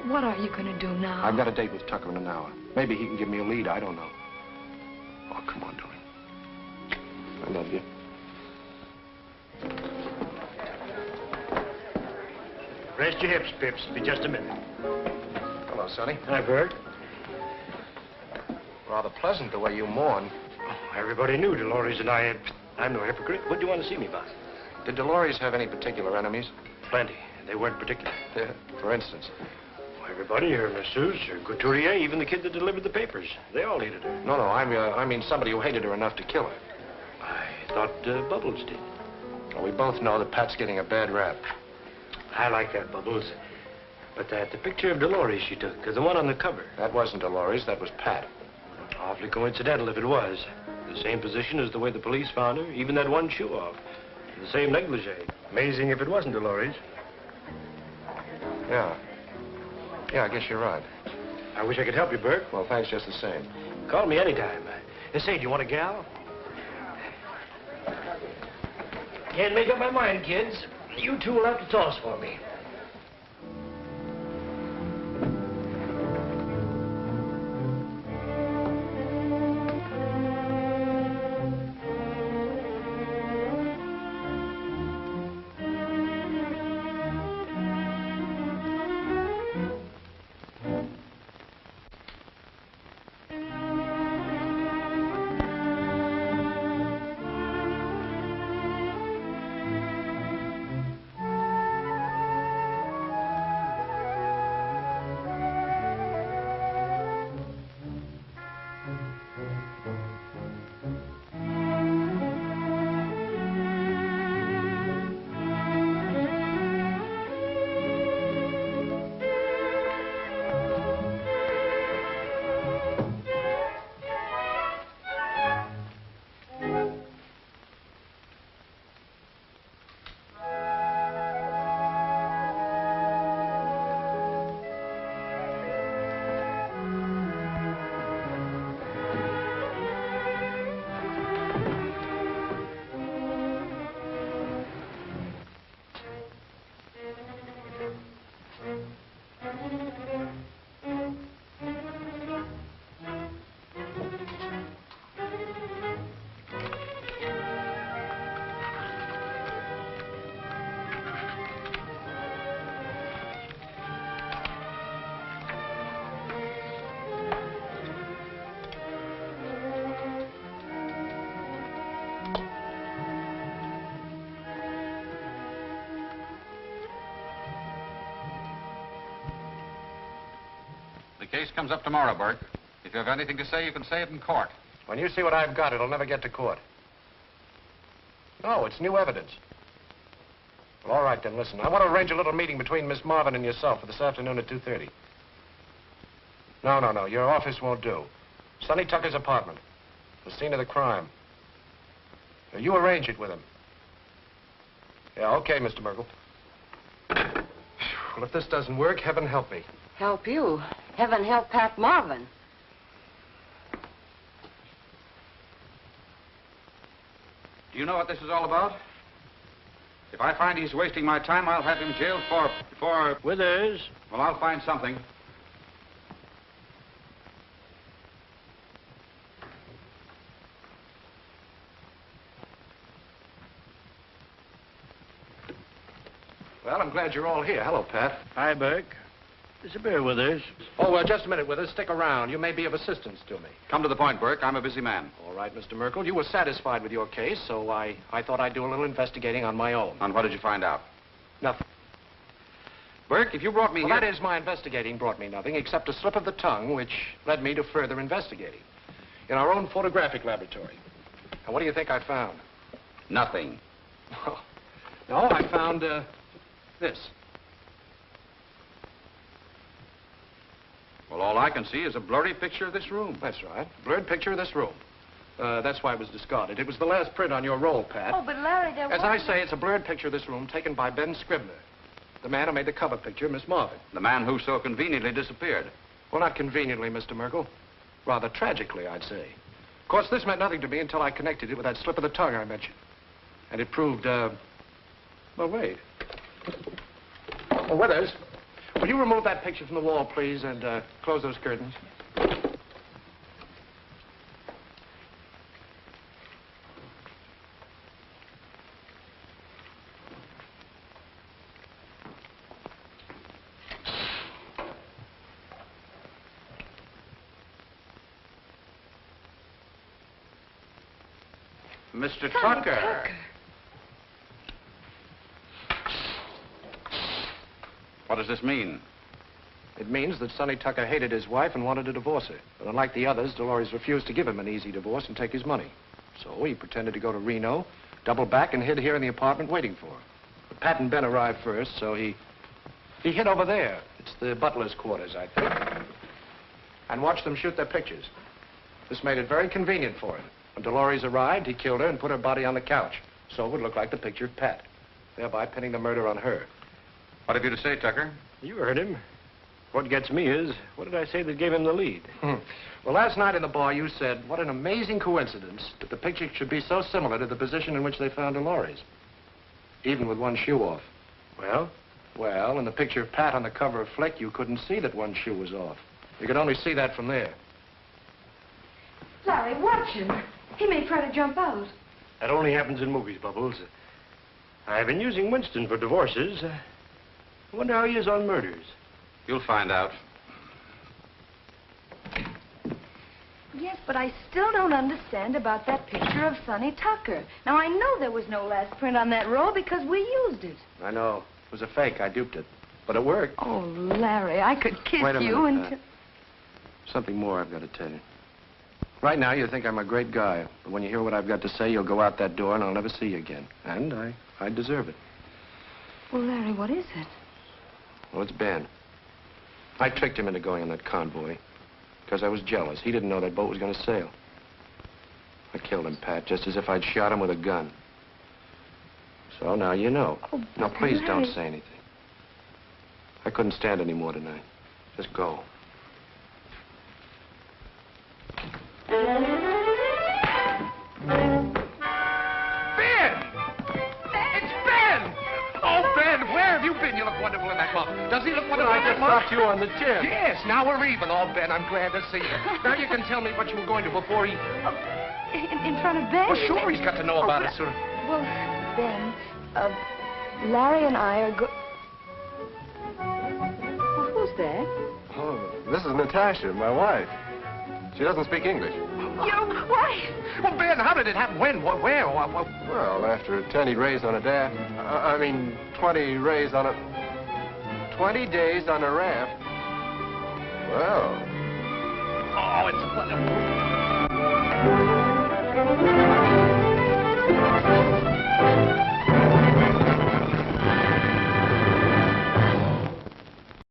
what are you going to do now? I've got a date with Tucker in an hour. Maybe he can give me a lead. I don't know. Oh, come on, darling. I love you. Rest your hips, Pips. Be just a minute. Hello, Sonny. Hi, Bert. Rather pleasant the way you mourn. Oh, everybody knew Dolores and I had... I'm no hypocrite. What do you want to see me about? Did Dolores have any particular enemies? Plenty. They weren't particular. Yeah, for instance. Well, everybody, her masseuse, her couturier, even the kid that delivered the papers. They all hated her. No, I mean somebody who hated her enough to kill her. I thought Bubbles did. Well, we both know that Pat's getting a bad rap. I like that, Bubbles. But the picture of Dolores she took, the one on the cover. That wasn't Dolores, that was Pat. Awfully coincidental if it was. The same position as the way the police found her, even that one shoe off. The same negligee. Amazing if it wasn't Dolores. Yeah. Yeah, I guess you're right. I wish I could help you, Bert. Well, thanks just the same. Call me anytime. Say, do you want a gal? Can't make up my mind, kids. You two will have to toss for me. The case comes up tomorrow, Burke. If you have anything to say, you can say it in court. When you see what I've got, it'll never get to court. No, it's new evidence. Well, all right, then, listen. I want to arrange a little meeting between Miss Marvin and yourself for this afternoon at 2:30. No. Your office won't do. Sonny Tucker's apartment. The scene of the crime. Now, you arrange it with him. Yeah, okay, Mr. Merkel. Well, if this doesn't work, heaven help me. Help you? Heaven help Pat Marvin. Do you know what this is all about? If I find he's wasting my time, I'll have him jailed for... Withers. Well, I'll find something. Well, I'm glad you're all here. Hello, Pat. Hi, Burke. There's a beer, Withers. Oh, just a minute, Withers. Stick around. You may be of assistance to me. Come to the point, Burke. I'm a busy man. All right, Mr. Merkel. You were satisfied with your case, so I thought I'd do a little investigating on my own. And what did you find out? Nothing. Burke, if you brought me well, here... that is, my investigating brought me nothing except a slip of the tongue, which led me to further investigating. In our own photographic laboratory. And what do you think I found? Nothing. No, I found, this. Well, all I can see is a blurry picture of this room. That's right. Blurred picture of this room. That's why it was discarded. It was the last print on your roll, Pat. Oh, but Larry, there was... As I say, it's a blurred picture of this room taken by Ben Scribner, the man who made the cover picture of Miss Marvin. The man who so conveniently disappeared. Well, not conveniently, Mr. Merkel. Rather tragically, I'd say. Of course, this meant nothing to me until I connected it with that slip of the tongue I mentioned. And it proved, well, wait. Oh, Withers, will you remove that picture from the wall, please, and close those curtains? Mr. Tucker. What does this mean? It means that Sonny Tucker hated his wife and wanted to divorce her. But unlike the others, Dolores refused to give him an easy divorce and take his money. So he pretended to go to Reno, doubled back, and hid here in the apartment waiting for her. But Pat and Ben arrived first, so he hid over there. It's the butler's quarters, I think. And watched them shoot their pictures. This made it very convenient for him. When Dolores arrived, he killed her and put her body on the couch, so it would look like the pictured Pat, thereby pinning the murder on her. What have you to say, Tucker? You heard him. What gets me is, what did I say that gave him the lead? Well, last night in the bar, you said, what an amazing coincidence that the picture should be so similar to the position in which they found Dolores, even with one shoe off. Well? Well, in the picture of Pat on the cover of Flick, you couldn't see that one shoe was off. You could only see that from there. Larry, watch him. He may try to jump out. That only happens in movies, Bubbles. I've been using Winston for divorces. I wonder how he is on murders. You'll find out. Yes, but I still don't understand about that picture of Sonny Tucker. Now, I know there was no last print on that roll because we used it. I know. It was a fake. I duped it. But it worked. Oh, Larry, I could kiss Wait a you minute, and... Something more I've got to tell you. Right now, you think I'm a great guy. But when you hear what I've got to say, you'll go out that door and I'll never see you again. And I deserve it. Well, Larry, what is it? Well, it's Ben. I tricked him into going on that convoy because I was jealous. He didn't know that boat was going to sail. I killed him, Pat, just as if I'd shot him with a gun. So now you know. Oh, now, please don't Larry. say anything. I couldn't stand any more tonight. Just go. Ben! It's Ben! Oh, Ben, where have you been? You look wonderful in that muff. Does he look wonderful in that muff? I just dropped you on the gym. Yes, now we're even. Oh, Ben, I'm glad to see you. Now you can tell me what you were going to before he... In front of Ben? Well, sure, he's got to know about it, sir. Well, Ben, Larry and I are Well, who's that? Oh, this is Natasha, my wife. She doesn't speak English. Your wife? Well, Ben, how did it happen? When? Where? Well, after 10 he'd raised on a daft. 20 raised on a... 20 days on a raft. Well... Oh, it's wonderful.